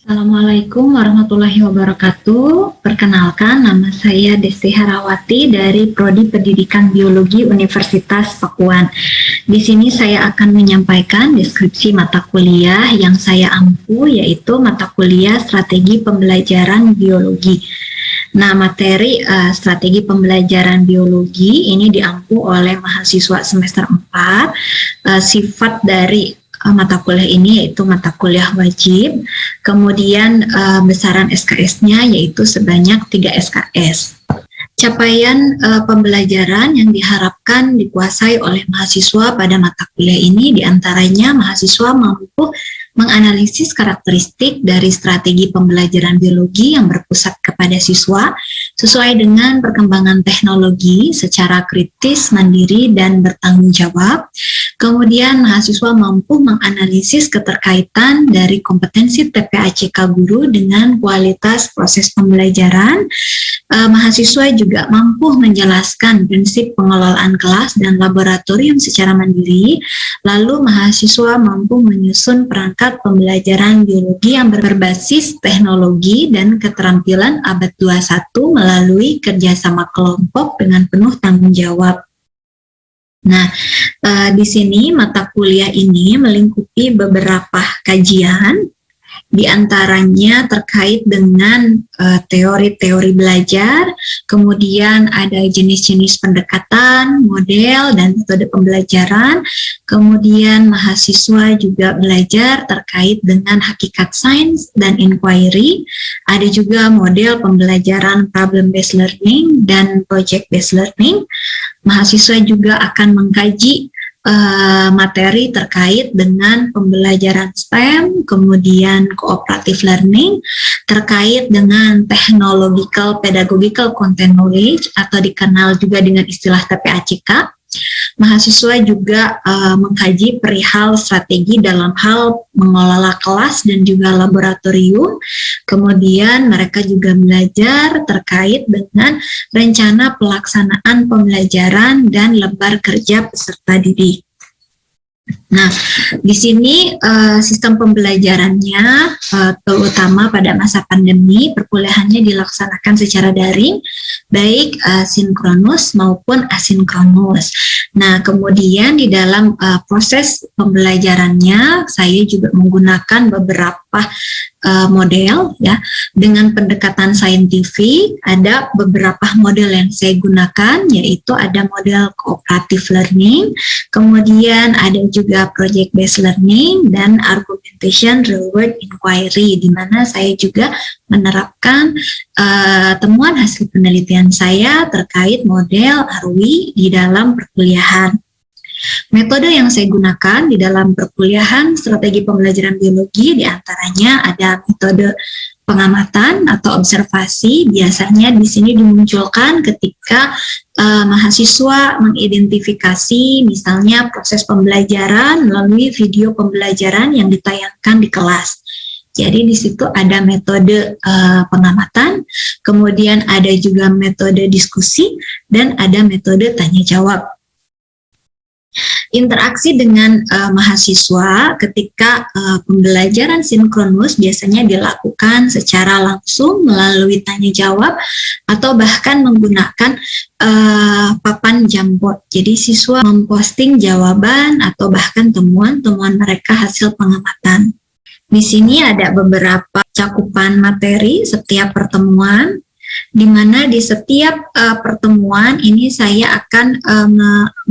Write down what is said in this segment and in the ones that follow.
Assalamualaikum warahmatullahi wabarakatuh. Perkenalkan, nama saya Desti Harawati dari Prodi Pendidikan Biologi Universitas Pakuan. Di sini saya akan menyampaikan deskripsi mata kuliah yang saya ampu, yaitu mata kuliah Strategi Pembelajaran Biologi. Nah, materi strategi pembelajaran biologi ini diampu oleh mahasiswa semester 4. Sifat dari mata kuliah ini yaitu mata kuliah wajib, kemudian besaran SKS-nya yaitu sebanyak 3 SKS. Capaian pembelajaran yang diharapkan dikuasai oleh mahasiswa pada mata kuliah ini diantaranya mahasiswa mampu menganalisis karakteristik dari strategi pembelajaran biologi yang berpusat kepada siswa sesuai dengan perkembangan teknologi secara kritis, mandiri, dan bertanggung jawab. Kemudian mahasiswa mampu menganalisis keterkaitan dari kompetensi TPACK guru dengan kualitas proses pembelajaran. Mahasiswa juga mampu menjelaskan prinsip pengelolaan kelas dan laboratorium secara mandiri. Lalu mahasiswa mampu menyusun perangkat pembelajaran biologi yang berbasis teknologi dan keterampilan abad 21 melalui kerjasama kelompok dengan penuh tanggung jawab. Nah, di sini mata kuliah ini melingkupi beberapa kajian, di antaranya terkait dengan teori-teori belajar, kemudian ada jenis-jenis pendekatan, model, dan metode pembelajaran. Kemudian mahasiswa juga belajar terkait dengan hakikat sains dan inquiry. Ada juga model pembelajaran problem-based learning dan project-based learning. Mahasiswa juga akan mengkaji materi terkait dengan pembelajaran STEM, kemudian cooperative learning, terkait dengan technological pedagogical content knowledge atau dikenal juga dengan istilah TPACK. Mahasiswa juga mengkaji perihal strategi dalam hal mengelola kelas dan juga laboratorium. Kemudian mereka juga belajar terkait dengan rencana pelaksanaan pembelajaran dan lembar kerja peserta didik. Nah, di sini sistem pembelajarannya terutama pada masa pandemi perkuliahannya dilaksanakan secara daring, baik sinkronus maupun asinkronus. Nah, kemudian di dalam proses pembelajarannya saya juga menggunakan beberapa model ya dengan pendekatan saintifik. Ada beberapa model yang saya gunakan, yaitu ada model cooperative learning, kemudian ada juga project based learning dan argumentation real world inquiry, di mana saya juga menerapkan temuan hasil penelitian saya terkait model RWI di dalam perkuliahan. Metode yang saya gunakan di dalam perkuliahan strategi pembelajaran biologi diantaranya ada metode pengamatan atau observasi. Biasanya di sini dimunculkan ketika mahasiswa mengidentifikasi misalnya proses pembelajaran melalui video pembelajaran yang ditayangkan di kelas. Jadi di situ ada metode pengamatan, kemudian ada juga metode diskusi, dan ada metode tanya jawab. Interaksi dengan mahasiswa ketika pembelajaran sinkronus biasanya dilakukan secara langsung melalui tanya jawab atau bahkan menggunakan papan Jamboard. Jadi siswa memposting jawaban atau bahkan temuan-temuan mereka hasil pengamatan. Di sini ada beberapa cakupan materi setiap pertemuan, di mana di setiap pertemuan ini saya akan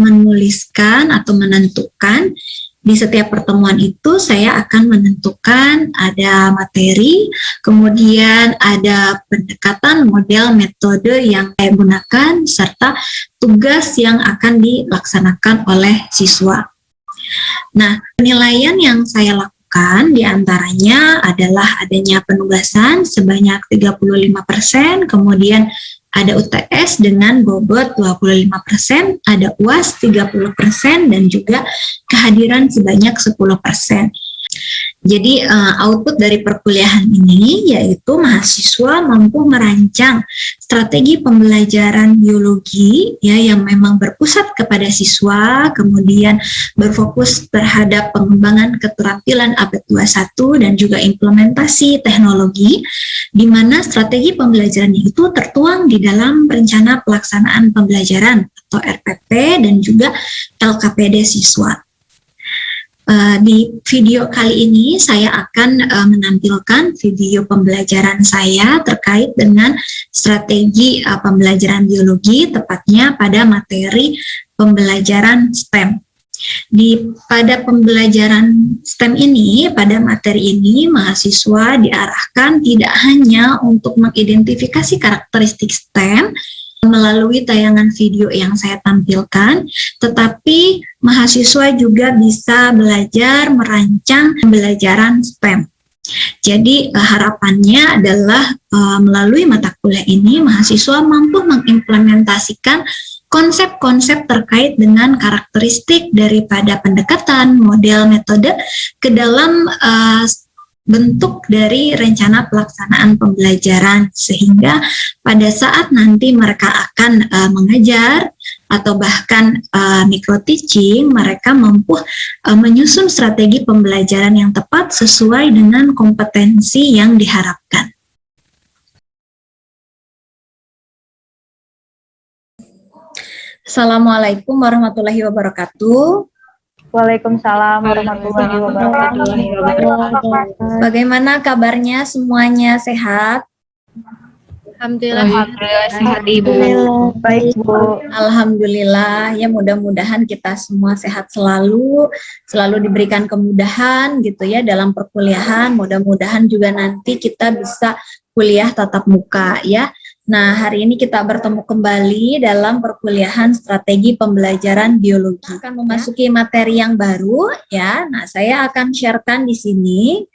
menuliskan atau menentukan. Di setiap pertemuan itu saya akan menentukan ada materi, kemudian ada pendekatan model metode yang saya gunakan, serta tugas yang akan dilaksanakan oleh siswa. Nah, penilaian yang saya lakukan diantaranya adalah adanya penugasan sebanyak 35%, kemudian ada UTS dengan bobot 25%, ada UAS 30%, dan juga kehadiran sebanyak 10%. Jadi output dari perkuliahan ini yaitu mahasiswa mampu merancang strategi pembelajaran biologi ya yang memang berpusat kepada siswa, kemudian berfokus terhadap pengembangan keterampilan abad 21 dan juga implementasi teknologi, di mana strategi pembelajaran itu tertuang di dalam rencana pelaksanaan pembelajaran atau RPP dan juga LKPD siswa. Di video kali ini saya akan menampilkan video pembelajaran saya terkait dengan strategi pembelajaran biologi, tepatnya pada materi pembelajaran STEM. Pada pembelajaran STEM ini, pada materi ini, mahasiswa diarahkan tidak hanya untuk mengidentifikasi karakteristik STEM, melalui tayangan video yang saya tampilkan, tetapi mahasiswa juga bisa belajar merancang pembelajaran STEM. Jadi harapannya adalah melalui mata kuliah ini mahasiswa mampu mengimplementasikan konsep-konsep terkait dengan karakteristik daripada pendekatan, model, metode ke dalam bentuk dari rencana pelaksanaan pembelajaran, sehingga pada saat nanti mereka akan mengajar atau bahkan micro teaching, mereka mampu menyusun strategi pembelajaran yang tepat sesuai dengan kompetensi yang diharapkan. Assalamualaikum warahmatullahi wabarakatuh. Waalaikumsalam warahmatullahi wabarakatuh. Bagaimana kabarnya semuanya, sehat? Alhamdulillah sehat Ibu. Baik Bu. Alhamdulillah, ya mudah-mudahan kita semua sehat selalu diberikan kemudahan gitu ya dalam perkuliahan. Mudah-mudahan juga nanti kita bisa kuliah tatap muka ya. Nah, hari ini kita bertemu kembali dalam perkuliahan strategi pembelajaran biologi. Akan memasuki materi yang baru ya. Nah, saya akan sharekan di sini.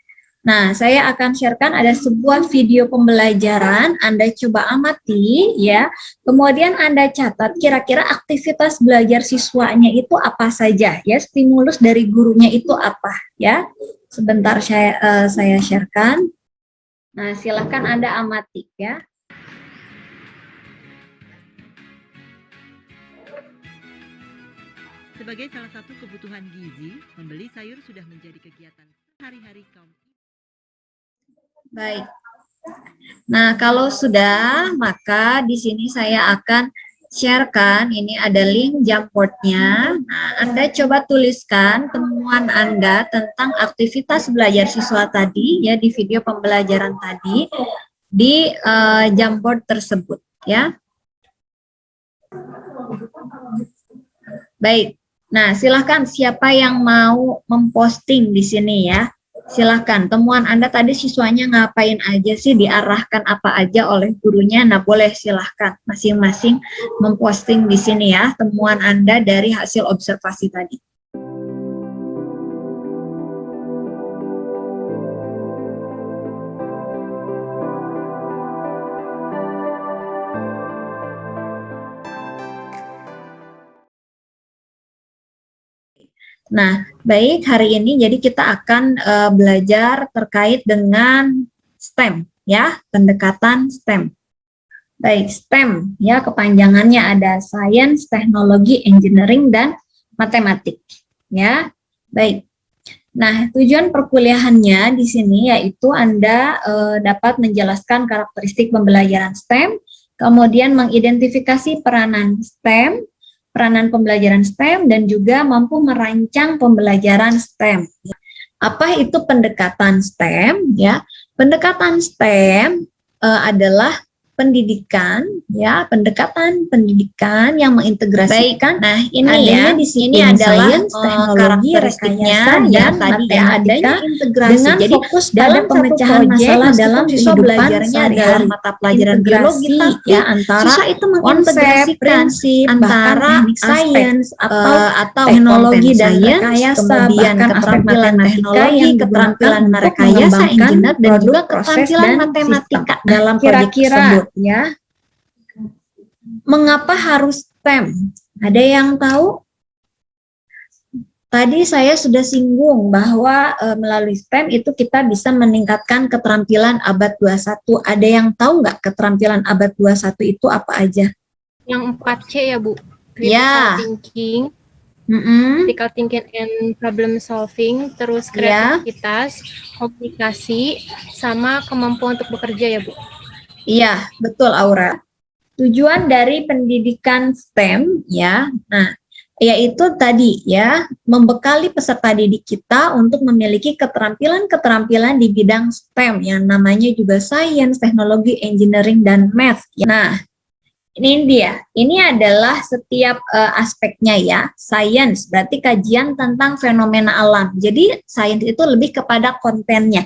Nah, saya akan sharekan ada sebuah video pembelajaran, Anda coba amati ya. Kemudian Anda catat kira-kira aktivitas belajar siswanya itu apa saja ya, stimulus dari gurunya itu apa ya. Sebentar saya sharekan. Nah, silakan Anda amati ya. Sebagai salah satu kebutuhan gizi, membeli sayur sudah menjadi kegiatan hari-hari kaum. Baik. Nah, kalau sudah, maka di sini saya akan sharekan, ini ada link Jamboardnya. Nah, Anda coba tuliskan temuan Anda tentang aktivitas belajar siswa tadi, ya di video pembelajaran tadi, di Jamboard tersebut, ya. Baik. Nah, silahkan siapa yang mau memposting di sini ya. Silahkan, temuan Anda tadi siswanya ngapain aja sih, diarahkan apa aja oleh gurunya. Nah, boleh silahkan masing-masing memposting di sini ya, temuan Anda dari hasil observasi tadi. Nah, baik, hari ini jadi kita akan belajar terkait dengan STEM ya, pendekatan STEM. Baik, STEM ya, kepanjangannya ada Science, Teknologi, Engineering, dan Matematik ya. Baik. Nah, tujuan perkuliahannya di sini yaitu Anda dapat menjelaskan karakteristik pembelajaran STEM, kemudian mengidentifikasi peranan STEM, peranan pembelajaran STEM, dan juga mampu merancang pembelajaran STEM. Apa itu pendekatan STEM? Ya, pendekatan STEM adalah pendidikan, ya, pendekatan pendidikan yang mengintegrasikan. Nah, ini ya, di sini adalah science, teknologi, rekayasa, dan tadi ya adanya integrasi. Dengan jadi fokus dalam pemecahan masalah dalam siswa belajarnya dalam mata pelajaran biologi ya, antara siswa itu mengintegrasikan prinsip antara science atau teknologi dan rekayasa, kemudian keterampilan teknologi, keterampilan rekayasa, engineer, dan juga keterampilan matematika dalam proyek tersebut. Ya, mengapa harus STEM? Ada yang tahu? tadi saya sudah singgung bahwa melalui STEM itu kita bisa meningkatkan keterampilan abad 21. Ada yang tahu nggak keterampilan abad 21 itu apa aja? Yang 4C ya, Bu. Ya. Critical thinking and problem solving, terus kreativitas, komunikasi, sama kemampuan untuk bekerja ya, Bu. Iya, betul Aura. Tujuan dari pendidikan STEM ya, nah, yaitu tadi ya, membekali peserta didik kita untuk memiliki keterampilan-keterampilan di bidang STEM yang namanya juga Science, Teknologi, Engineering, dan Math. Nah, ini dia, ini adalah setiap aspeknya ya. Science berarti kajian tentang fenomena alam. Jadi science itu lebih kepada kontennya.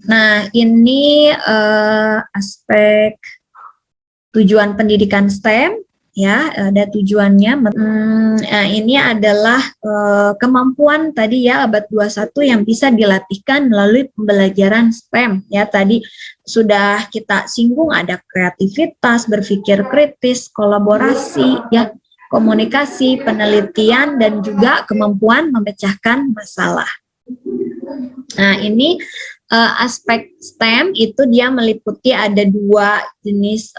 Nah, ini aspek tujuan pendidikan STEM ya, ada tujuannya. Ini adalah kemampuan tadi ya abad 21 yang bisa dilatihkan melalui pembelajaran STEM ya. Tadi sudah kita singgung, ada kreativitas, berpikir kritis, kolaborasi ya, komunikasi, penelitian, dan juga kemampuan memecahkan masalah. Nah, ini aspek STEM itu dia meliputi ada dua jenis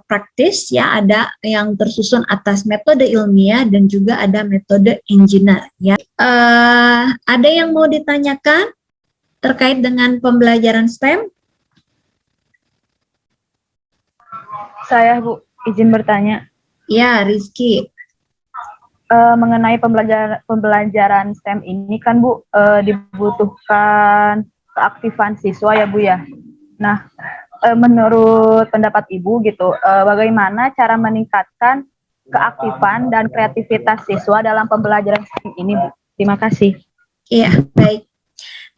praktis ya, ada yang tersusun atas metode ilmiah dan juga ada metode engineer ya. Ada yang mau ditanyakan terkait dengan pembelajaran STEM? Saya, Bu, izin bertanya. Ya, Rizky. Mengenai pembelajaran STEM ini kan, Bu, dibutuhkan keaktifan siswa ya, Bu ya. Nah, menurut pendapat Ibu gitu, bagaimana cara meningkatkan keaktifan dan kreativitas siswa dalam pembelajaran STEM ini, Bu? Terima kasih. Iya, baik.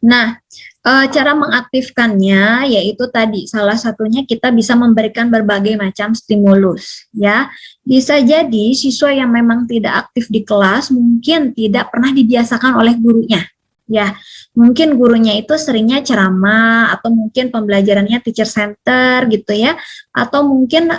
Nah, cara mengaktifkannya yaitu tadi salah satunya kita bisa memberikan berbagai macam stimulus ya. Bisa jadi siswa yang memang tidak aktif di kelas mungkin tidak pernah dibiasakan oleh gurunya. Ya, mungkin gurunya itu seringnya ceramah atau mungkin pembelajarannya teacher center gitu ya, atau mungkin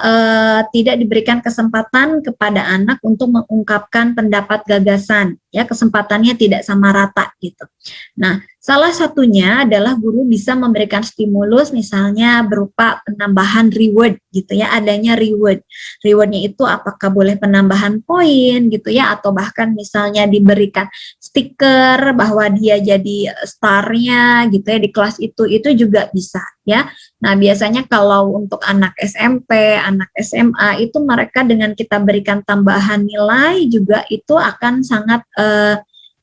tidak diberikan kesempatan kepada anak untuk mengungkapkan pendapat gagasan ya, kesempatannya tidak sama rata gitu. Nah, salah satunya adalah guru bisa memberikan stimulus misalnya berupa penambahan reward gitu ya, adanya reward. Rewardnya itu apakah boleh penambahan poin gitu ya, atau bahkan misalnya diberikan stiker bahwa dia jadi starnya gitu ya di kelas itu juga bisa ya. Nah, biasanya kalau untuk anak SMP, anak SMA itu mereka dengan kita berikan tambahan nilai juga itu akan sangat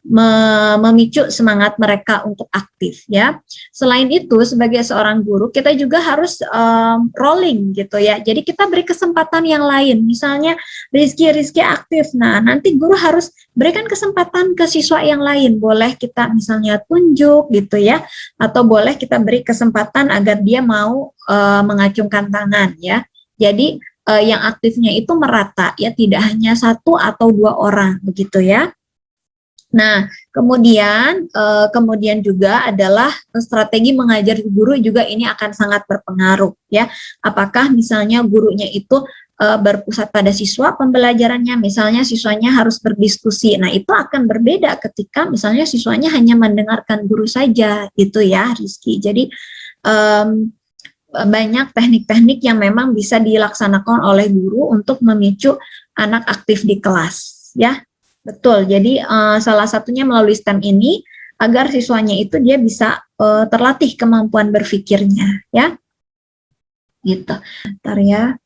memicu semangat mereka untuk aktif ya. Selain itu sebagai seorang guru kita juga harus rolling gitu ya. Jadi kita beri kesempatan yang lain. Misalnya Rizky aktif. Nah, nanti guru harus berikan kesempatan ke siswa yang lain. Boleh kita misalnya tunjuk gitu ya, atau boleh kita beri kesempatan agar dia mau mengacungkan tangan ya. Jadi yang aktifnya itu merata ya, tidak hanya satu atau dua orang begitu ya. Nah, kemudian juga adalah strategi mengajar guru juga ini akan sangat berpengaruh ya. Apakah misalnya gurunya itu berpusat pada siswa pembelajarannya, misalnya siswanya harus berdiskusi. Nah, itu akan berbeda ketika misalnya siswanya hanya mendengarkan guru saja gitu ya, Rizky. Jadi banyak teknik-teknik yang memang bisa dilaksanakan oleh guru untuk memicu anak aktif di kelas ya. Betul, jadi salah satunya melalui STEM ini agar siswanya itu dia bisa terlatih kemampuan berpikirnya ya. Gitu. Bentar ya.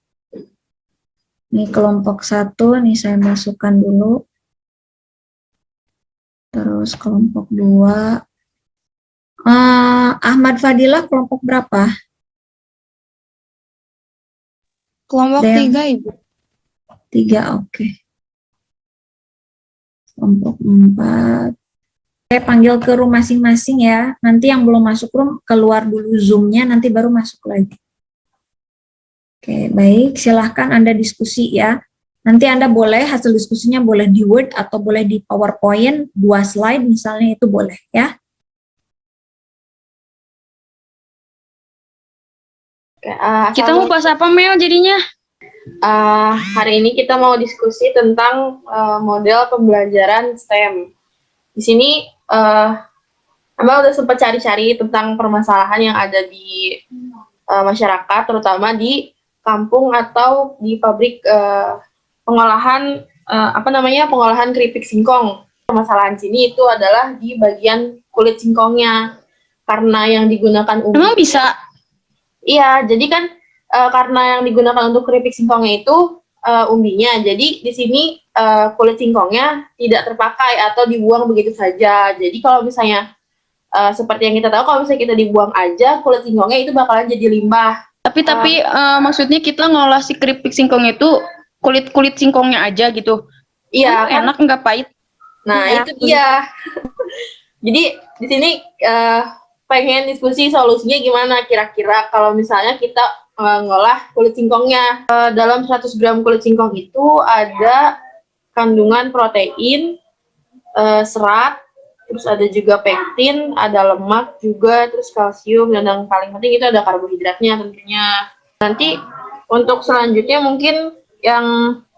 Ini kelompok 1, nih saya masukkan dulu. Terus kelompok 2. Ahmad Fadilah kelompok berapa? Kelompok 3, Ibu. 3, oke. Kelompok 4. Saya panggil ke room masing-masing ya. Nanti yang belum masuk room keluar dulu Zoom-nya, nanti baru masuk lagi. Oke, baik. Silahkan Anda diskusi ya. Nanti Anda boleh, hasil diskusinya boleh di Word atau boleh di PowerPoint, 2 slide misalnya, itu boleh ya. Kita mau bahas apa, Mel, jadinya? Hari ini kita mau diskusi tentang model pembelajaran STEM. Di sini Abang udah sempat cari-cari tentang permasalahan yang ada di masyarakat, terutama di kampung atau di pabrik pengolahan pengolahan keripik singkong. Permasalahan sini itu adalah di bagian kulit singkongnya, karena yang digunakan Emang bisa? Iya, jadi kan karena yang digunakan untuk keripik singkongnya itu umbinya, jadi di sini kulit singkongnya tidak terpakai atau dibuang begitu saja. Jadi kalau misalnya seperti yang kita tahu, kalau misalnya kita dibuang aja, kulit singkongnya itu bakalan jadi limbah. Tapi maksudnya kita ngolah si keripik singkong itu kulit singkongnya aja gitu. Iya, kan? Enak nggak pahit? Nah, Iya. itu dia. Jadi di sini pengen diskusi solusinya gimana kira-kira kalau misalnya kita ngolah kulit singkongnya. Dalam 100 gram kulit singkong itu ada kandungan protein, serat, terus ada juga pektin, ada lemak juga, terus kalsium, dan yang paling penting itu ada karbohidratnya tentunya. Nanti untuk selanjutnya mungkin yang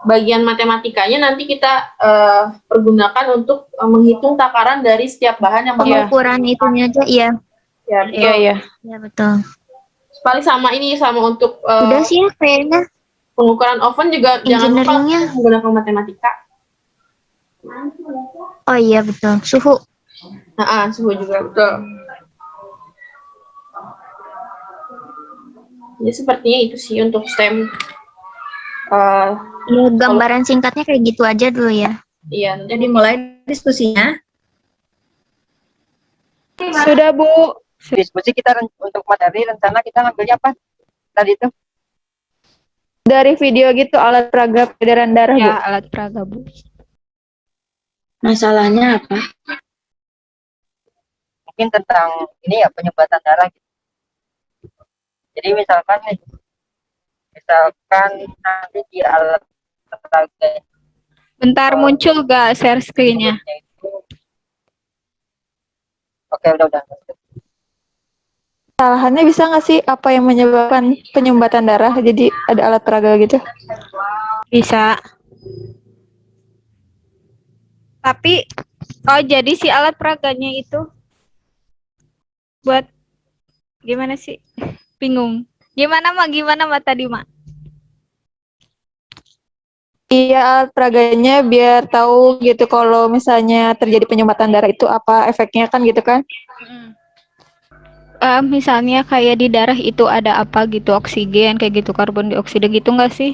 bagian matematikanya nanti kita pergunakan untuk menghitung takaran dari setiap bahan yang bakal Pengukuran itunya aja, iya. ya, betul. Iya. Ya, betul. Paling sama untuk Udah sih ya kayaknya. pengukuran oven juga jangan lupa Engineering-nya. menggunakan matematika. Oh iya, betul. Suhu. Suhu juga betul. Jadi sepertinya itu sih untuk STEM. Ya, gambaran singkatnya kayak gitu aja dulu ya. Iya, Jadi mulai diskusinya. Sudah, Bu. Diskusi kita untuk materi rencana kita ngambilnya apa tadi itu? Dari video gitu, alat peraga peredaran darah, Bu. Ya, alat peraga, Bu. Masalahnya apa? Mungkin tentang ini ya, penyumbatan darah gitu. Jadi misalkan nanti di alat peraga Bentar, muncul gak share screen-nya? Oke, udah. Kesalahannya bisa nggak sih apa yang menyebabkan penyumbatan darah? Jadi ada alat peraga gitu. Bisa. Tapi, jadi si alat peraganya itu buat gimana sih? Bingung. Gimana Mak tadi, Mak? Iya, alat peraganya biar tahu gitu kalau misalnya terjadi penyumbatan darah itu apa efeknya kan gitu kan? Misalnya kayak di darah itu ada apa gitu, oksigen kayak gitu, karbon dioksida gitu nggak sih?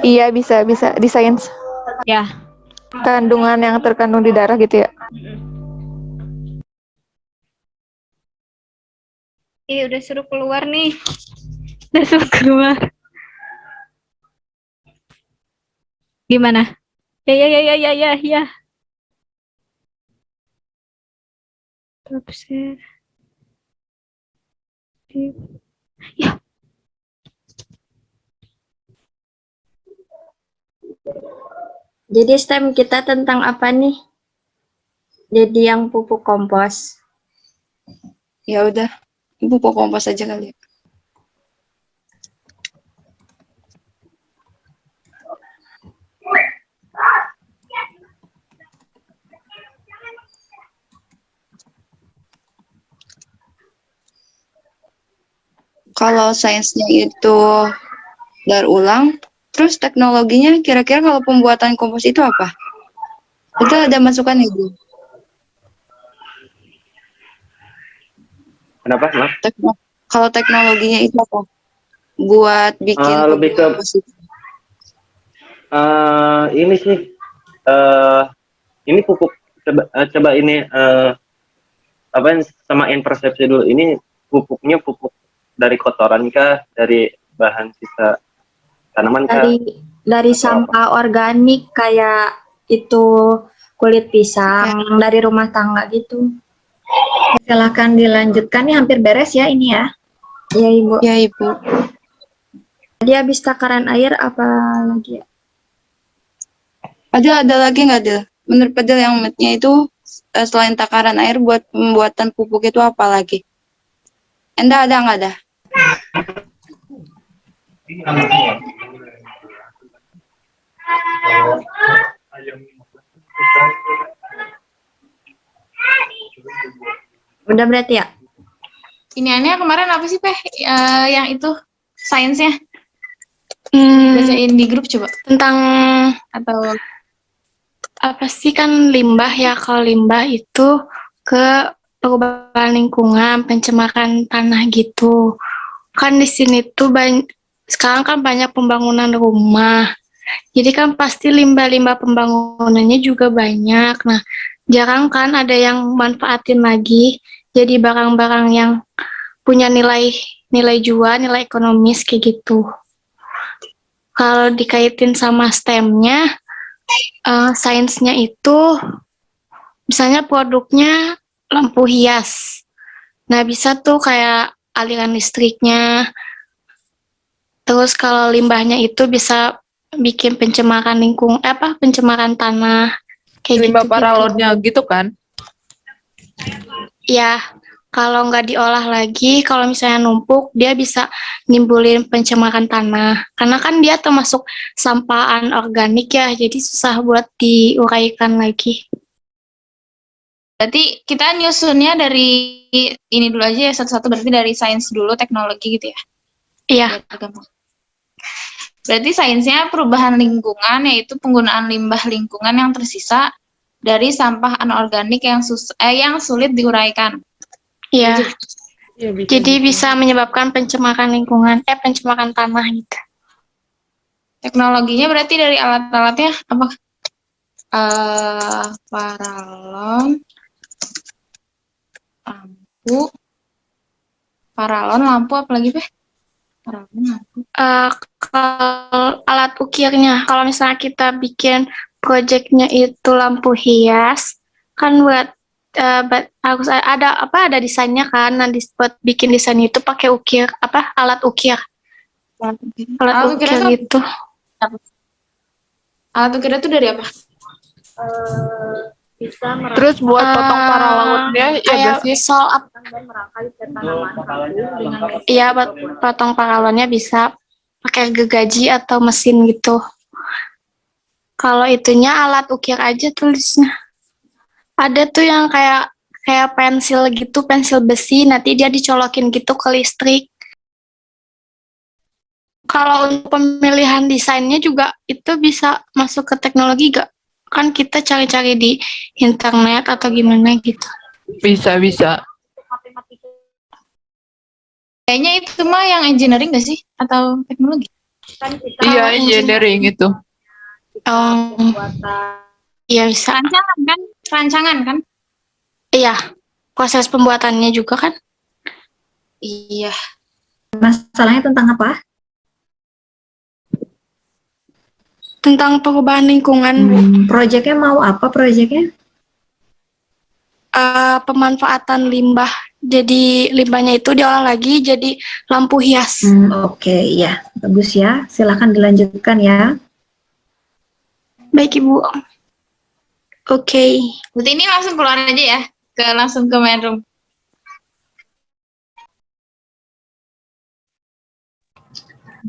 Iya, bisa di sains. Ya. Kandungan yang terkandung di darah gitu ya. Udah suruh keluar nih. Udah suruh keluar. Gimana? Ya. Top share. Ya. Jadi STEM kita tentang apa nih? Jadi yang pupuk kompos. Ya udah, pupuk kompos aja kali. Kalau sainsnya itu daur ulang, terus teknologinya kira-kira kalau pembuatan kompos itu apa? Itu ada masukan Ibu? Kenapa, Mas? Kalau teknologinya itu apa? Buat bikin lebih ke kompos itu. ini sih, ini pupuk coba ini samain persepsi dulu. Ini pupuknya pupuk dari kotoran kah, dari bahan sisa tanaman kah? Dari sampah organik kayak itu kulit pisang dari rumah tangga gitu. Silakan dilanjutkan, nih hampir beres ya ini ya. Ya Ibu. Ya Ibu. Jadi habis takaran air apa lagi ya? Ada lagi nggak ada? Menurut Padel yang itu selain takaran air buat pembuatan pupuk itu apa lagi? Enda ada nggak ada? Udah berarti ya? Iniannya kemarin apa sih, yang itu sainsnya? Hmm, Bacain di grup coba. tentang Atau apa sih kan limbah ya? Kalau limbah itu ke perubahan lingkungan, pencemaran tanah gitu. Kan di sini tuh sekarang kan banyak pembangunan rumah. Jadi kan pasti limbah-limbah pembangunannya juga banyak. Nah, jarang kan ada yang manfaatin lagi jadi barang-barang yang punya nilai jual, nilai ekonomis kayak gitu. Kalau dikaitin sama STEM-nya, sainsnya itu misalnya produknya lampu hias. Nah, bisa tuh kayak aliran listriknya. Terus kalau limbahnya itu bisa bikin pencemaran pencemaran tanah kayak Limbah gitu-gitu. paralonnya gitu kan? Ya, kalau nggak diolah lagi, kalau misalnya numpuk, dia bisa nimbulin pencemaran tanah. Karena kan dia termasuk sampah anorganik ya, jadi susah buat diuraikan lagi. berarti kita nyusunnya dari ini dulu aja ya, satu-satu, berarti dari sains dulu, teknologi gitu ya? Iya, Biar gampang. Berarti sainsnya perubahan lingkungan, yaitu penggunaan limbah lingkungan yang tersisa dari sampah anorganik yang sulit diuraikan. iya. Iya, bisa. Jadi bisa menyebabkan pencemaran lingkungan, pencemaran tanah gitu. Teknologinya berarti dari alat-alatnya apa? Paralon, lampu, apa lagi, Peh? Paralon, lampu. Kalau alat ukirnya, kalau misalnya kita bikin proyeknya itu lampu hias, kan harus ada desainnya kan. Nah, buat bikin desain itu pakai ukir, alat ukir. Alat ukir itu. Alat ukir itu dari apa? Bisa Terus buat potong paralonnya ya gak sih? dan merangkai tanaman kayu dengan mesin. Iya, buat potong paralonnya bisa pakai gergaji atau mesin gitu. Kalau itunya alat ukir aja tulisnya. Ada tuh yang kayak pensil gitu, pensil besi, nanti dia dicolokin gitu ke listrik. Kalau untuk pemilihan desainnya juga itu bisa masuk ke teknologi gak? Kan kita cari-cari di internet atau gimana gitu. Bisa. Kayaknya itu mah yang engineering gak sih? Atau teknologi? Iya, engineering itu. Iya bisa. Rancangan kan? Iya, proses pembuatannya juga kan? Iya. Masalahnya tentang apa? Tentang perubahan lingkungan, Bu. Proyeknya mau apa proyeknya? Pemanfaatan limbah. Jadi limbahnya itu diolah lagi jadi lampu hias. Oke, ya. Bagus ya. Silakan dilanjutkan ya. Baik, Ibu. Oke. Berarti ini langsung keluar aja ya? Langsung ke main room.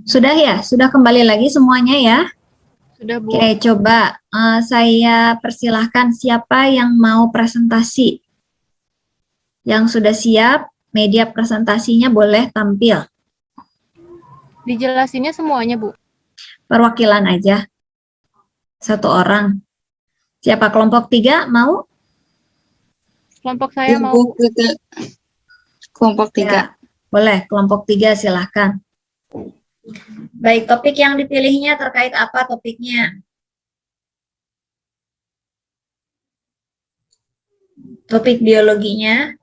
Sudah ya? Sudah kembali lagi semuanya ya? Sudah, Bu. Oke, coba saya persilahkan siapa yang mau presentasi. Yang sudah siap, media presentasinya boleh tampil. Dijelasinnya semuanya, Bu. Perwakilan aja. Satu orang. Siapa kelompok 3 mau? Kelompok saya mau. Kelompok 3. Ya, boleh, kelompok 3 silahkan. Baik, topik yang dipilihnya terkait apa topiknya? Topik biologinya?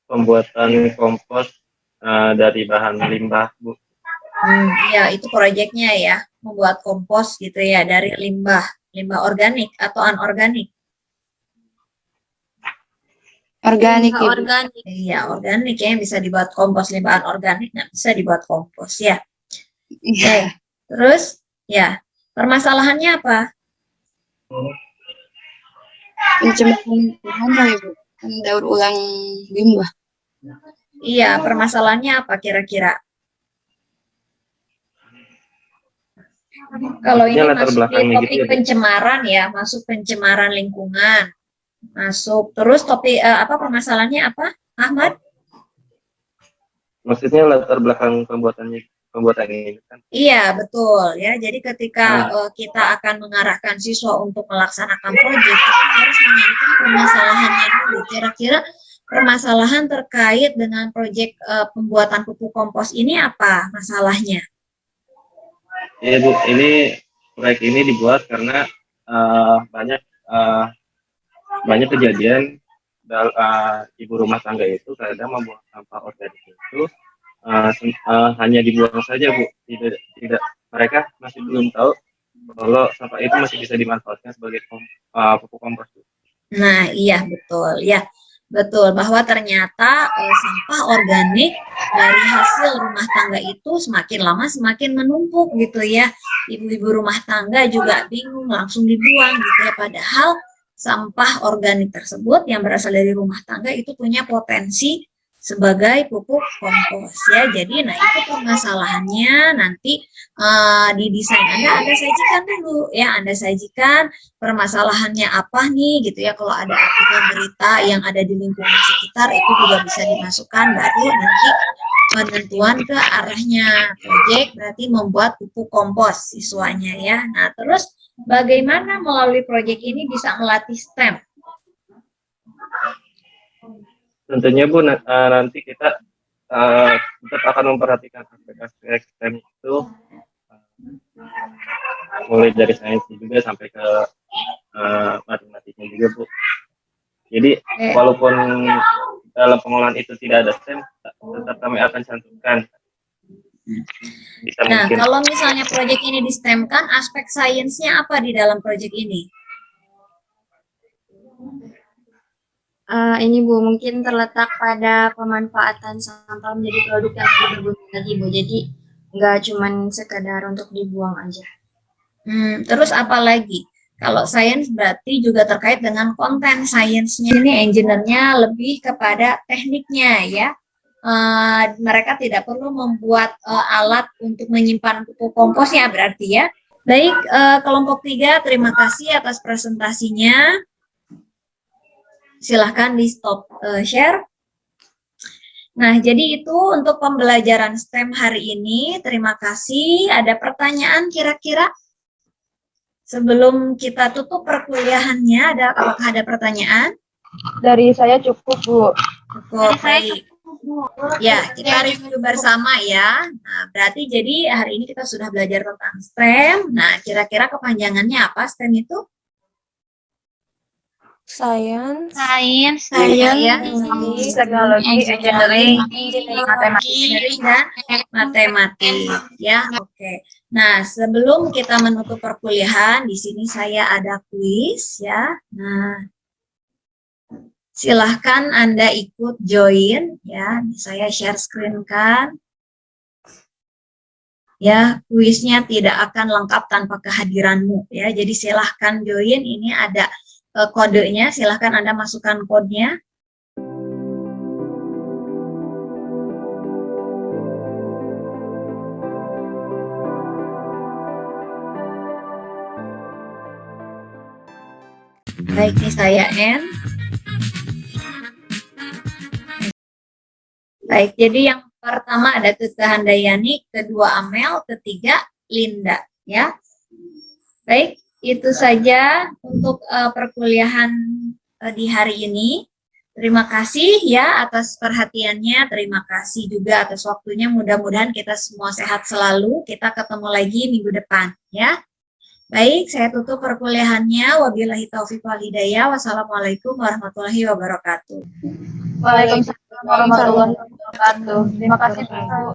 Pembuatan kompos dari bahan limbah, Bu. Ya, itu proyeknya ya, membuat kompos gitu ya dari limbah organik atau anorganik? Organik, Ibu. Organik. Iya, organik ya, yang bisa dibuat kompos. Limbah anorganik nggak bisa dibuat kompos ya. Oke, terus ya, permasalahannya apa? Pencemaran lingkungan kali, Bu. Daur ulang limbah. Iya, permasalahannya apa kira-kira? Kalau ini Maksudnya latar masuk di belakangnya topik gitu ya, Bu? pencemaran ya, masuk pencemaran lingkungan. Masuk. Terus topik apa permasalahannya apa, Ahmad? Maksudnya latar belakang pembuatan ini kan. Iya, betul ya. Jadi ketika Nah, kita akan mengarahkan siswa untuk melaksanakan proyek, kita harus mengajukan permasalahannya dulu. Kira-kira permasalahan terkait dengan proyek pembuatan pupuk kompos ini apa masalahnya? ya Bu, ini proyek ini dibuat karena banyak banyak kejadian ibu rumah tangga itu kadang membuang sampah organik itu hanya dibuang saja, Bu. Tidak mereka masih belum tahu kalau sampah itu masih bisa dimanfaatkan sebagai pupuk kompos. Nah, iya betul ya. Betul bahwa ternyata sampah organik dari hasil rumah tangga itu semakin lama semakin menumpuk gitu ya. Ibu-ibu rumah tangga juga bingung langsung dibuang gitu ya. Padahal sampah organik tersebut yang berasal dari rumah tangga itu punya potensi sebagai pupuk kompos ya. Jadi nah itu permasalahannya nanti di desain Anda sajikan dulu ya, Anda sajikan permasalahannya apa nih gitu ya. Kalau ada artikel berita yang ada di lingkungan sekitar itu juga bisa dimasukkan, baru nanti penentuan ke arahnya proyek berarti membuat pupuk kompos siswanya ya. Nah terus bagaimana melalui proyek ini bisa melatih STEM? Tentunya Bu, nanti kita tetap akan memperhatikan aspek-aspek STEM itu, mulai dari sains juga sampai ke matematiknya juga, Bu. Jadi walaupun dalam pengolahan itu tidak ada STEM, tetap kami akan cantumkan. Nah, kalau misalnya proyek ini di-STEM-kan, aspek sainsnya apa di dalam proyek ini? Ini Bu, mungkin terletak pada pemanfaatan sampah menjadi produk yang berguna lagi Bu. Jadi nggak cuman sekadar untuk dibuang aja. Terus apa lagi? Kalau sains berarti juga terkait dengan konten sainsnya. Ini engineer-nya lebih kepada tekniknya ya. Mereka tidak perlu membuat alat untuk menyimpan pupuk komposnya berarti ya. Baik, kelompok 3, terima kasih atas presentasinya. Silahkan di stop share. Nah, jadi itu untuk pembelajaran STEM hari ini. Terima kasih. Ada pertanyaan kira-kira? Sebelum kita tutup perkuliahannya, apakah ada pertanyaan? Dari saya cukup, Bu. Cukup, baik. Ya, kita review bersama ya. Nah, berarti jadi hari ini kita sudah belajar tentang STEM. Nah, kira-kira kepanjangannya apa STEM itu? Science, teknologi, engineering, matematik ya. Oke. Nah, sebelum kita menutup perkuliahan, di sini saya ada kuis ya. Nah, silahkan Anda ikut join ya. Saya share screen kan. Ya, kuisnya tidak akan lengkap tanpa kehadiranmu ya. Jadi silahkan join, ini ada kodenya, silahkan Anda masukkan kodenya. Baik, ini saya N. Baik, jadi yang pertama ada Keke Handayani, kedua Amel, ketiga Linda ya. Baik, itu saja untuk perkuliahan di hari ini. Terima kasih ya atas perhatiannya, terima kasih juga atas waktunya. Mudah-mudahan kita semua sehat selalu. Kita ketemu lagi minggu depan ya. Baik, saya tutup perkuliahannya. Wabillahi taufiq wal hidayah. Wassalamualaikum warahmatullahi wabarakatuh. Waalaikumsalam warahmatullahi wabarakatuh. Terima kasih, Bu.